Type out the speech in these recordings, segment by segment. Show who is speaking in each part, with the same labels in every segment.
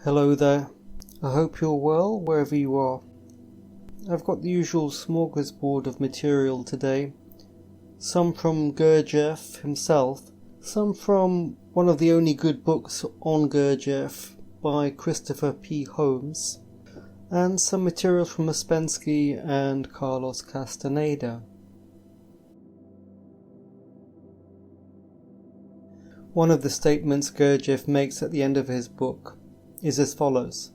Speaker 1: Hello there. I hope you're well wherever you are. I've got the usual smorgasbord of material today. Some from Gurdjieff himself, some from one of the only good books on Gurdjieff by Christopher P. Holmes, and some material from Ouspensky and Carlos Castaneda. One of the statements Gurdjieff makes at the end of his book is as follows.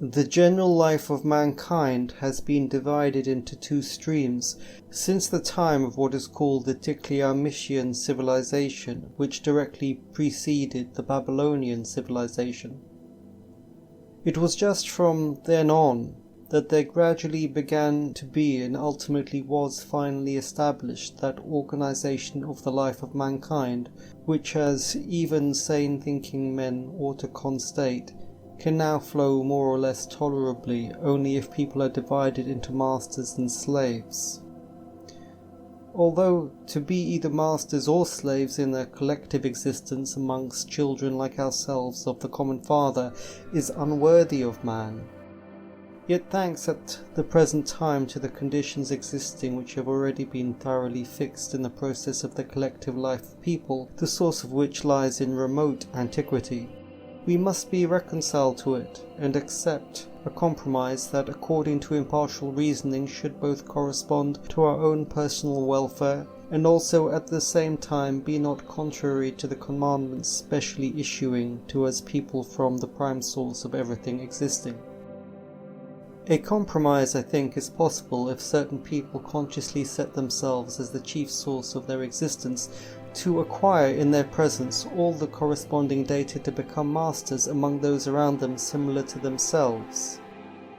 Speaker 1: The general life of mankind has been divided into two streams since the time of what is called the Tikliamishyan civilization, which directly preceded the Babylonian civilization. It was just from then on that there gradually began to be and ultimately was finally established that organization of the life of mankind which, as even sane thinking men ought to constate, can now flow more or less tolerably only if people are divided into masters and slaves. Although to be either masters or slaves in a collective existence amongst children like ourselves of the common father is unworthy of man, yet thanks at the present time to the conditions existing which have already been thoroughly fixed in the process of the collective life of people, the source of which lies in remote antiquity, we must be reconciled to it and accept a compromise that, according to impartial reasoning, should both correspond to our own personal welfare and also at the same time be not contrary to the commandments specially issuing to us people from the prime source of everything existing. A compromise, I think, is possible if certain people consciously set themselves as the chief source of their existence to acquire in their presence all the corresponding data to become masters among those around them similar to themselves.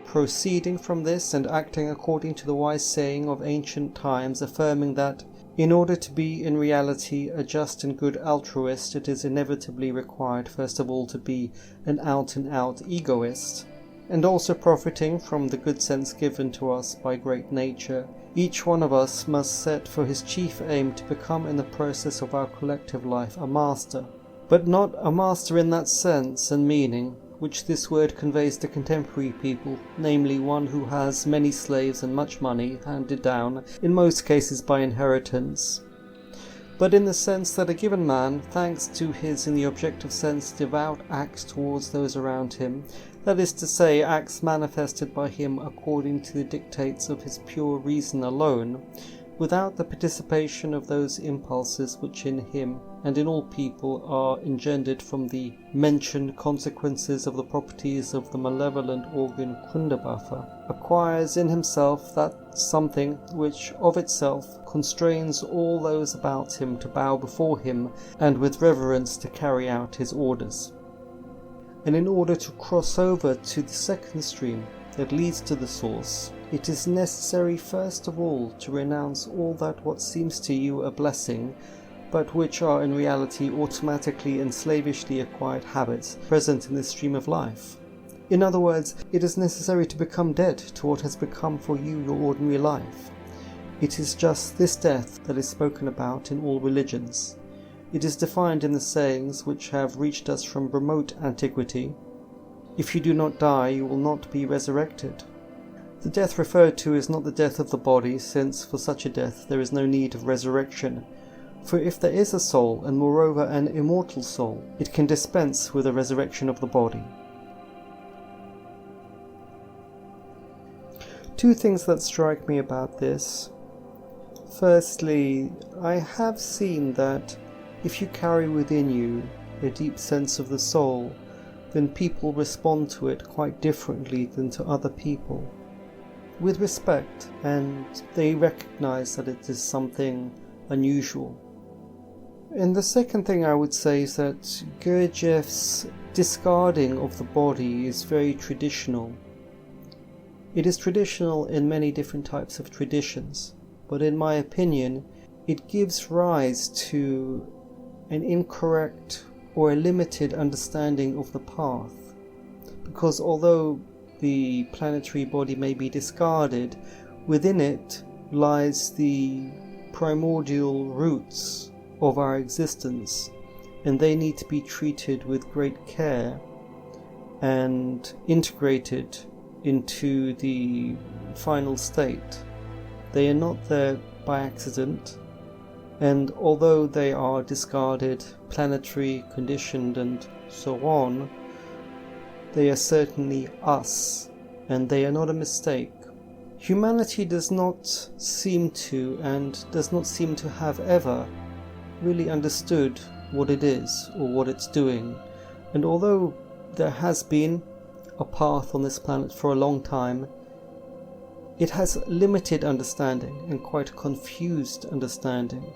Speaker 1: Proceeding from this and acting according to the wise saying of ancient times affirming that, in order to be in reality a just and good altruist, it is inevitably required first of all to be an out-and-out egoist, and also profiting from the good sense given to us by great nature, each one of us must set for his chief aim to become in the process of our collective life a master, but not a master in that sense and meaning which this word conveys to contemporary people, namely one who has many slaves and much money handed down, in most cases by inheritance, but in the sense that a given man, thanks to his in the objective sense devout acts towards those around him, that is to say, acts manifested by him according to the dictates of his pure reason alone, without the participation of those impulses which in him and in all people are engendered from the mentioned consequences of the properties of the malevolent organ Kundabhafa, acquires in himself that something which of itself constrains all those about him to bow before him and with reverence to carry out his orders. And in order to cross over to the second stream that leads to the source, it is necessary first of all to renounce all that what seems to you a blessing, but which are in reality automatically and slavishly acquired habits present in the stream of life. In other words, it is necessary to become dead to what has become for you your ordinary life. It is just this death that is spoken about in all religions. It is defined in the sayings which have reached us from remote antiquity. If you do not die, you will not be resurrected. The death referred to is not the death of the body, since for such a death there is no need of resurrection. For if there is a soul, and moreover an immortal soul, it can dispense with the resurrection of the body. Two things that strike me about this. Firstly, I have seen that if you carry within you a deep sense of the soul, then people respond to it quite differently than to other people, with respect, and they recognize that it is something unusual. And the second thing I would say is that Gurdjieff's discarding of the body is very traditional. It is traditional in many different types of traditions, but in my opinion, it gives rise to an incorrect or a limited understanding of the path, because although the planetary body may be discarded, within it lies the primordial roots of our existence, and they need to be treated with great care and integrated into the final state. They are not there by accident, and although they are discarded, planetary, conditioned, and so on, they are certainly us, and they are not a mistake. Humanity does not seem to, and does not seem to have ever really understood what it is or what it's doing. And although there has been a path on this planet for a long time, it has limited understanding and quite confused understanding.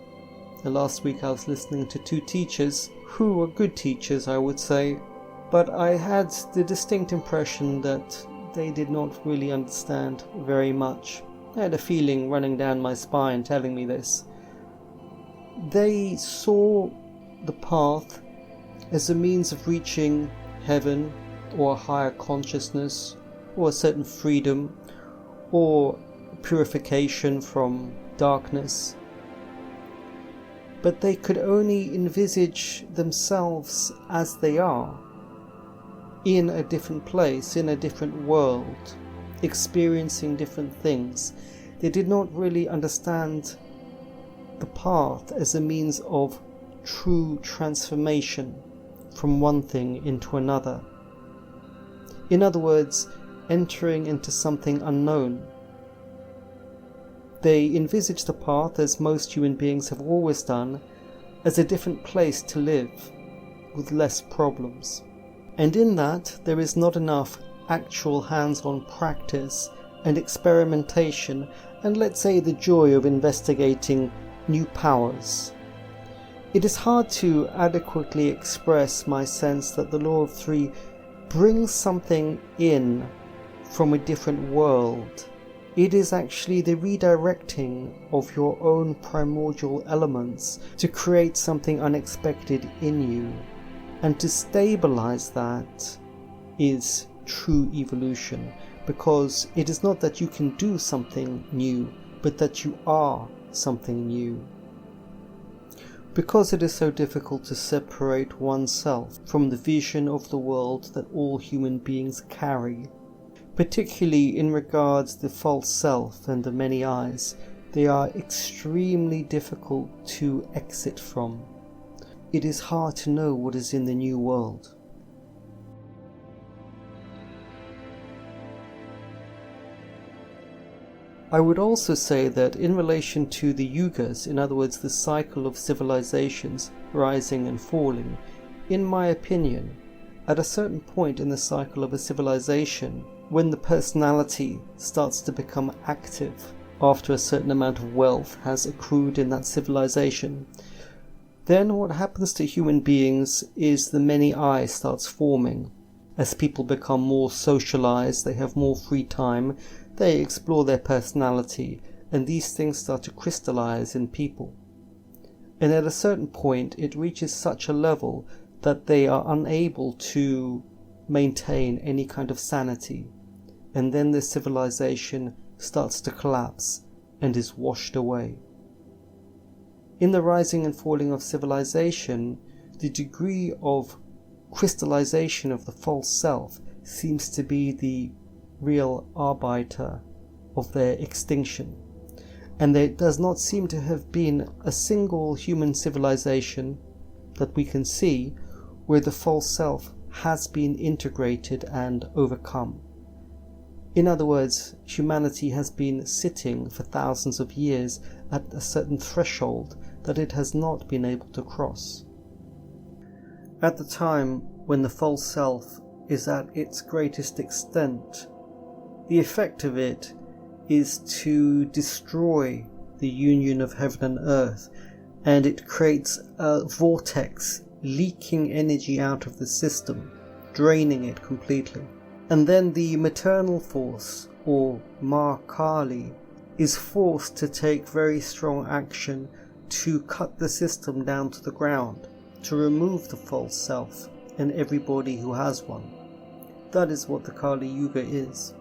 Speaker 1: And last week I was listening to two teachers who were good teachers, I would say, but I had the distinct impression that they did not really understand very much. I had a feeling running down my spine telling me this. They saw the path as a means of reaching heaven or a higher consciousness or a certain freedom or purification from darkness. But they could only envisage themselves as they are, in a different place, in a different world, experiencing different things. They did not really understand the path as a means of true transformation from one thing into another. In other words, entering into something unknown. They envisage the path, as most human beings have always done, as a different place to live, with less problems. And in that, there is not enough actual hands-on practice and experimentation, and let's say the joy of investigating new powers. It is hard to adequately express my sense that the Law of Three brings something in from a different world. It is actually the redirecting of your own primordial elements to create something unexpected in you. And to stabilize that is true evolution, because it is not that you can do something new, but that you are something new. Because it is so difficult to separate oneself from the vision of the world that all human beings carry, particularly in regards to the false self and the many eyes, they are extremely difficult to exit from. It is hard to know what is in the new world. I would also say that in relation to the Yugas, in other words the cycle of civilizations rising and falling, in my opinion, at a certain point in the cycle of a civilization, when the personality starts to become active after a certain amount of wealth has accrued in that civilization, then what happens to human beings is the many I starts forming. As people become more socialized, they have more free time, they explore their personality, and these things start to crystallize in people. And at a certain point it reaches such a level that they are unable to maintain any kind of sanity, and then the civilization starts to collapse and is washed away. In the rising and falling of civilization, the degree of crystallization of the false self seems to be the real arbiter of their extinction, and there does not seem to have been a single human civilization that we can see where the false self has been integrated and overcome. In other words, humanity has been sitting for thousands of years at a certain threshold that it has not been able to cross. At the time when the false self is at its greatest extent, the effect of it is to destroy the union of heaven and earth, and it creates a vortex leaking energy out of the system, draining it completely. And then the maternal force, or Ma Kali, is forced to take very strong action to cut the system down to the ground, to remove the false self and everybody who has one. That is what the Kali Yuga is.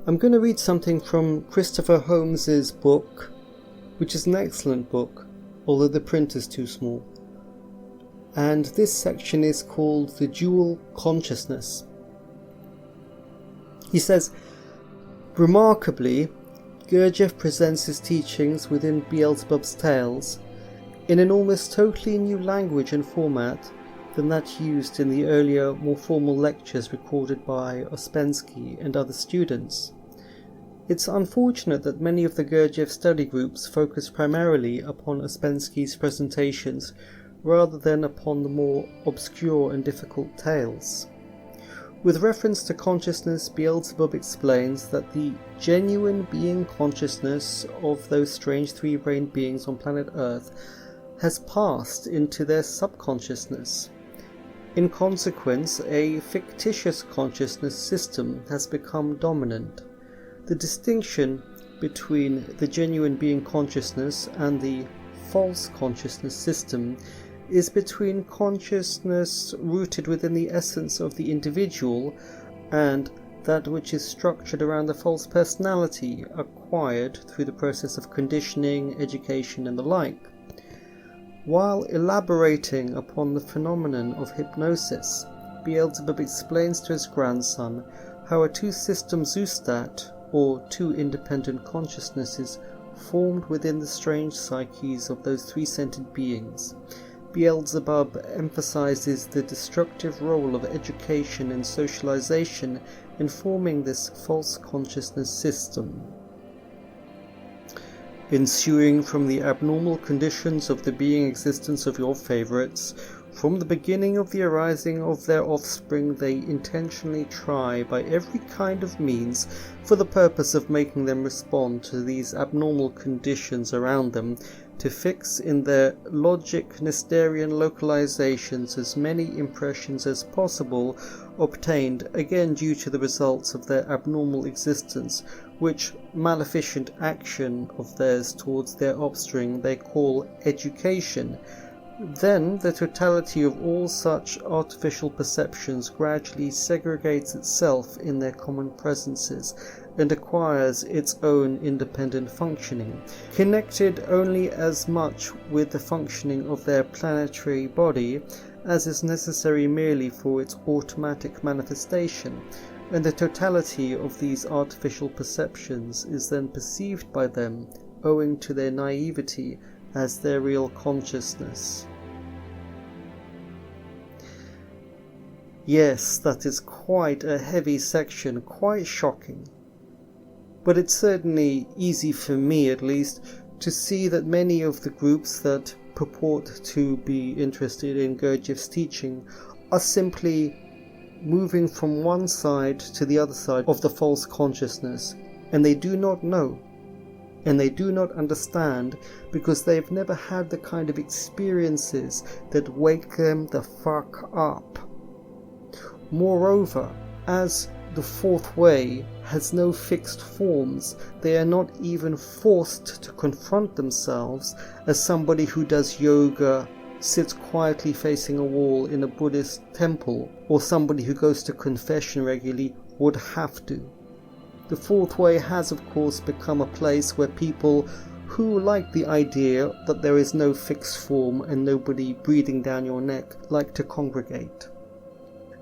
Speaker 1: I'm going to read something from Christopher Holmes's book, which is an excellent book, although the print is too small. and this section is called the dual consciousness. He says, remarkably, Gurdjieff presents his teachings within Beelzebub's Tales in an almost totally new language and format than that used in the earlier, more formal lectures recorded by Ouspensky and other students. It's unfortunate that many of the Gurdjieff study groups focus primarily upon Ouspensky's presentations rather than upon the more obscure and difficult tales. With reference to consciousness, Beelzebub explains that the genuine being consciousness of those strange three-brained beings on planet Earth has passed into their subconsciousness. In consequence, a fictitious consciousness system has become dominant. The distinction between the genuine being consciousness and the false consciousness system is between consciousness rooted within the essence of the individual and that which is structured around the false personality acquired through the process of conditioning, education and the like. While elaborating upon the phenomenon of hypnosis, Beelzebub explains to his grandson how a two-system zoostat, or two independent consciousnesses, formed within the strange psyches of those three-scented beings. Beelzebub emphasizes the destructive role of education and socialization in forming this false consciousness system. Ensuing from the abnormal conditions of the being existence of your favorites, from the beginning of the arising of their offspring, they intentionally try by every kind of means for the purpose of making them respond to these abnormal conditions around them, to fix in their logic Nesterian localizations as many impressions as possible, obtained again due to the results of their abnormal existence, which maleficent action of theirs towards their offspring they call education. Then the totality of all such artificial perceptions gradually segregates itself in their common presences and acquires its own independent functioning, connected only as much with the functioning of their planetary body as is necessary merely for its automatic manifestation, and the totality of these artificial perceptions is then perceived by them, owing to their naivety, as their real consciousness. Yes, that is quite a heavy section, quite shocking. But it's certainly easy for me, at least, to see that many of the groups that purport to be interested in Gurdjieff's teaching are simply moving from one side to the other side of the false consciousness, and they do not know, and they do not understand, because they've never had the kind of experiences that wake them the fuck up. Moreover, as the fourth way has no fixed forms, they are not even forced to confront themselves as somebody who does yoga sits quietly facing a wall in a Buddhist temple, or somebody who goes to confession regularly would have to. The fourth way has of course become a place where people who like the idea that there is no fixed form and nobody breathing down your neck like to congregate.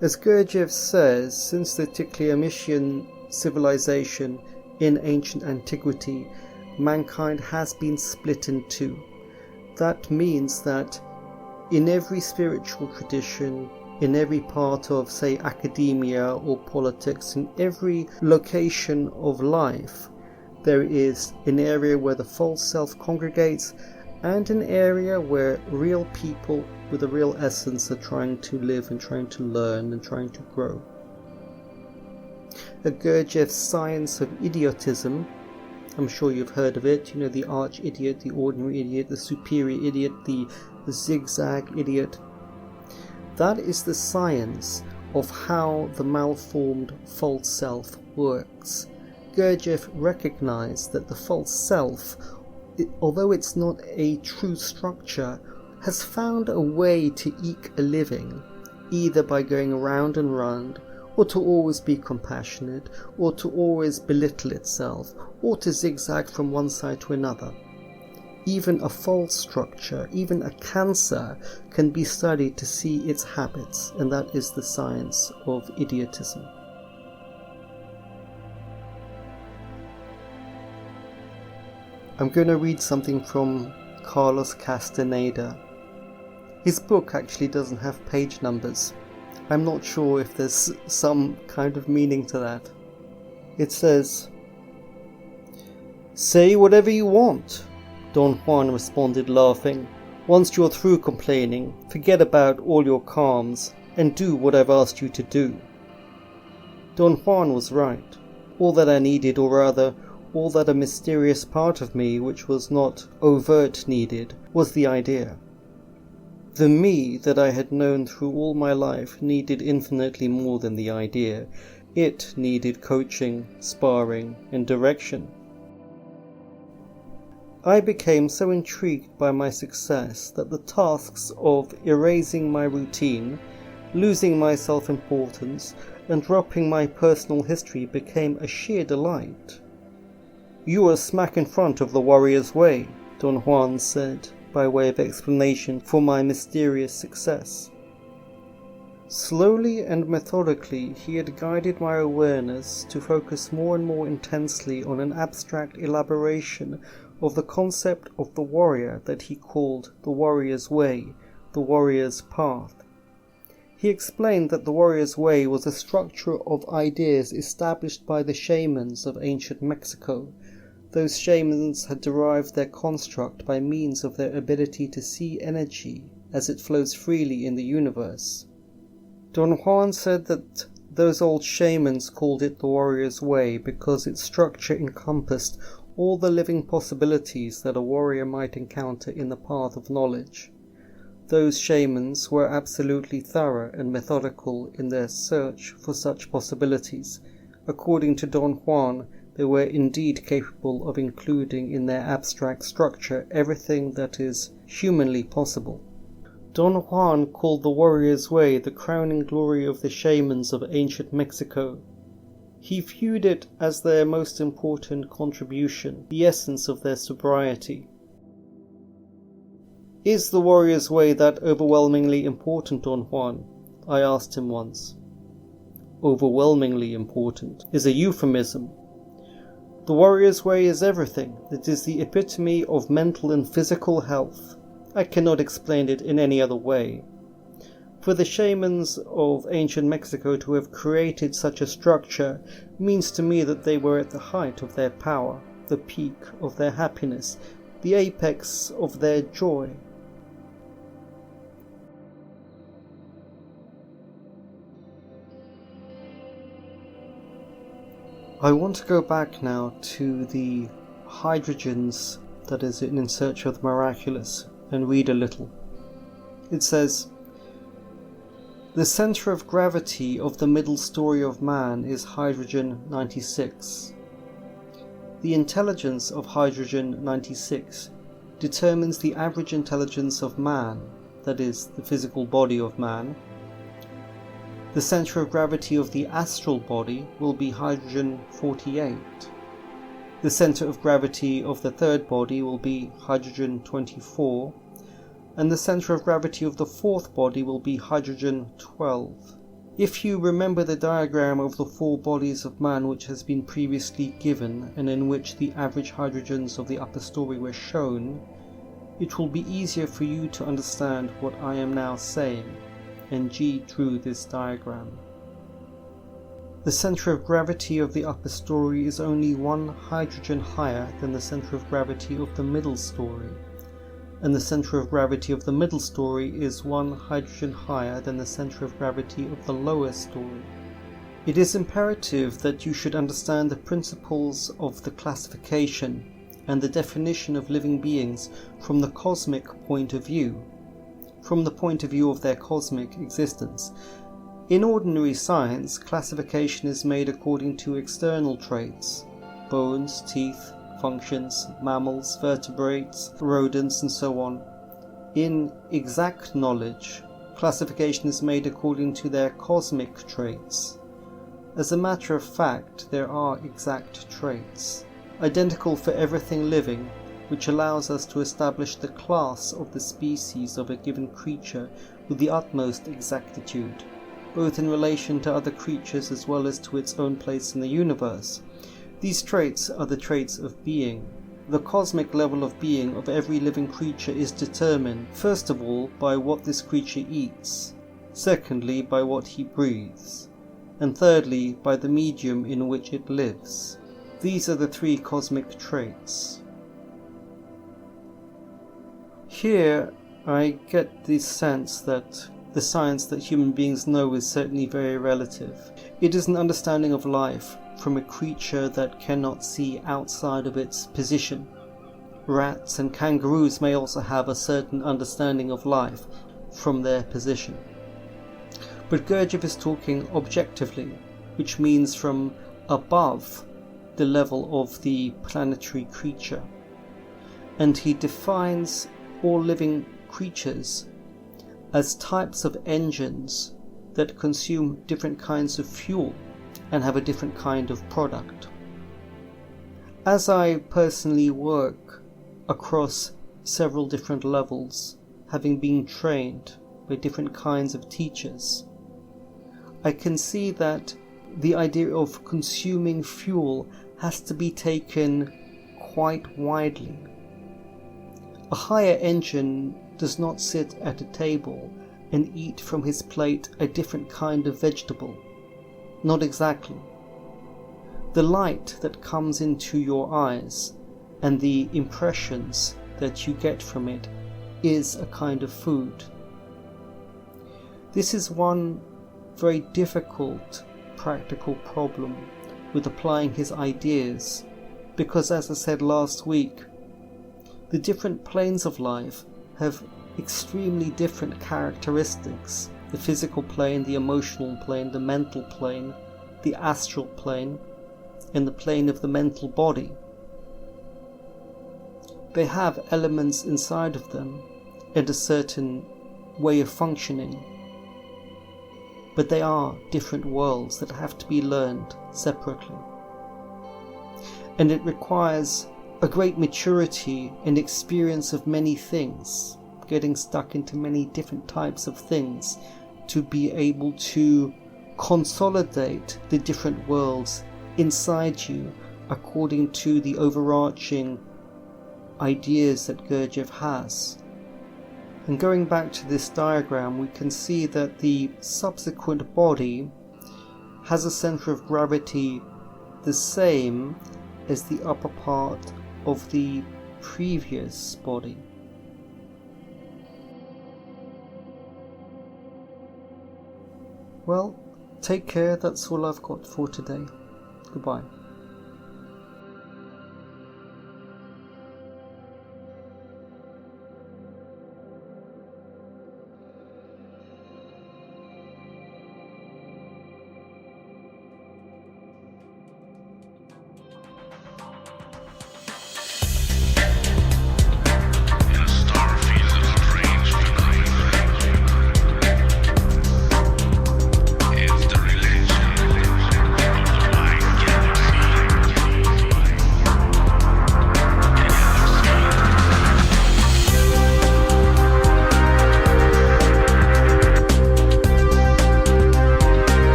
Speaker 1: As Gurdjieff says, since the Ticleomitian civilization in ancient antiquity, mankind has been split in two. That means that in every spiritual tradition, in every part of, say, academia or politics, in every location of life, there is an area where the false self congregates and an area where real people with a real essence are trying to live and trying to learn and trying to grow. A Gurdjieff's science of idiotism, I'm sure you've heard of it, the arch-idiot, the ordinary idiot, the superior idiot, the zigzag idiot. That is the science of how the malformed false self works. Gurdjieff recognized that the false self, although it's not a true structure, has found a way to eke a living, either by going around and round, or to always be compassionate, or to always belittle itself, or to zigzag from one side to another. Even a false structure, even a cancer, can be studied to see its habits, and that is the science of idiotism. I'm going to read something from Carlos Castaneda. His book actually doesn't have page numbers. I'm not sure if there's some kind of meaning to that. It says, "Say whatever you want," Don Juan responded, laughing. "Once you're through complaining, forget about all your calms and do what I've asked you to do." Don Juan was right. All that I needed, or rather, all that a mysterious part of me, which was not overt, needed, was the idea. The me that I had known through all my life needed infinitely more than the idea. It needed coaching, sparring, and direction. I became so intrigued by my success that the tasks of erasing my routine, losing my self-importance, and dropping my personal history became a sheer delight. "You were smack in front of the warrior's way," Don Juan said, by way of explanation for my mysterious success. Slowly and methodically he had guided my awareness to focus more and more intensely on an abstract elaboration of the concept of the warrior that he called the warrior's way, the warrior's path. He explained that the warrior's way was a structure of ideas established by the shamans of ancient Mexico. Those shamans had derived their construct by means of their ability to see energy as it flows freely in the universe. Don Juan said that those old shamans called it the warrior's way because its structure encompassed all the living possibilities that a warrior might encounter in the path of knowledge. Those shamans were absolutely thorough and methodical in their search for such possibilities. According to Don Juan, they were indeed capable of including in their abstract structure everything that is humanly possible. Don Juan called the warrior's way the crowning glory of the shamans of ancient Mexico. He viewed it as their most important contribution, the essence of their sobriety. "Is the warrior's way that overwhelmingly important, Don Juan?" I asked him once. "Overwhelmingly important is a euphemism. The warrior's way is everything. It is the epitome of mental and physical health. I cannot explain it in any other way. For the shamans of ancient Mexico to have created such a structure means to me that they were at the height of their power, the peak of their happiness, the apex of their joy." I want to go back now to the hydrogens, that is, in search of the miraculous, and read a little. It says, "The center of gravity of the middle story of man is hydrogen 96. The intelligence of hydrogen 96 determines the average intelligence of man, that is, the physical body of man. The center of gravity of the astral body will be hydrogen 48. The center of gravity of the third body will be hydrogen 24, and the center of gravity of the fourth body will be hydrogen 12. If you remember the diagram of the four bodies of man which has been previously given, and in which the average hydrogens of the upper story were shown, it will be easier for you to understand what I am now saying." And G drew this diagram. The center of gravity of the upper story is only one hydrogen higher than the center of gravity of the middle story, and the center of gravity of the middle story is one hydrogen higher than the center of gravity of the lower story. It is imperative that you should understand the principles of the classification and the definition of living beings from the cosmic point of view, from the point of view of their cosmic existence. In ordinary science, classification is made according to external traits, bones, teeth, functions, mammals, vertebrates, rodents, and so on. In exact knowledge, classification is made according to their cosmic traits. As a matter of fact, there are exact traits, identical for everything living, which allows us to establish the class of the species of a given creature with the utmost exactitude, both in relation to other creatures as well as to its own place in the universe. These traits are the traits of being. The cosmic level of being of every living creature is determined, first of all, by what this creature eats, secondly, by what he breathes, and thirdly, by the medium in which it lives. These are the three cosmic traits. Here, I get the sense that the science that human beings know is certainly very relative. It is an understanding of life from a creature that cannot see outside of its position. Rats and kangaroos may also have a certain understanding of life from their position. But Gurdjieff is talking objectively, which means from above the level of the planetary creature. And he defines all living creatures as types of engines that consume different kinds of fuel and have a different kind of product. As I personally work across several different levels, having been trained by different kinds of teachers, I can see that the idea of consuming fuel has to be taken quite widely. A higher engine does not sit at a table and eat from his plate a different kind of vegetable. Not exactly. The light that comes into your eyes and the impressions that you get from it is a kind of food. This is one very difficult practical problem with applying his ideas, because as I said last week, the different planes of life have extremely different characteristics. The physical plane, the emotional plane, the mental plane, the astral plane, and the plane of the mental body. They have elements inside of them and a certain way of functioning, but they are different worlds that have to be learned separately. And it requires a great maturity and experience of many things, getting stuck into many different types of things, to be able to consolidate the different worlds inside you according to the overarching ideas that Gurdjieff has. And going back to this diagram, we can see that the subsequent body has a center of gravity the same as the upper part of the previous body. Well, take care, that's all I've got for today. Goodbye.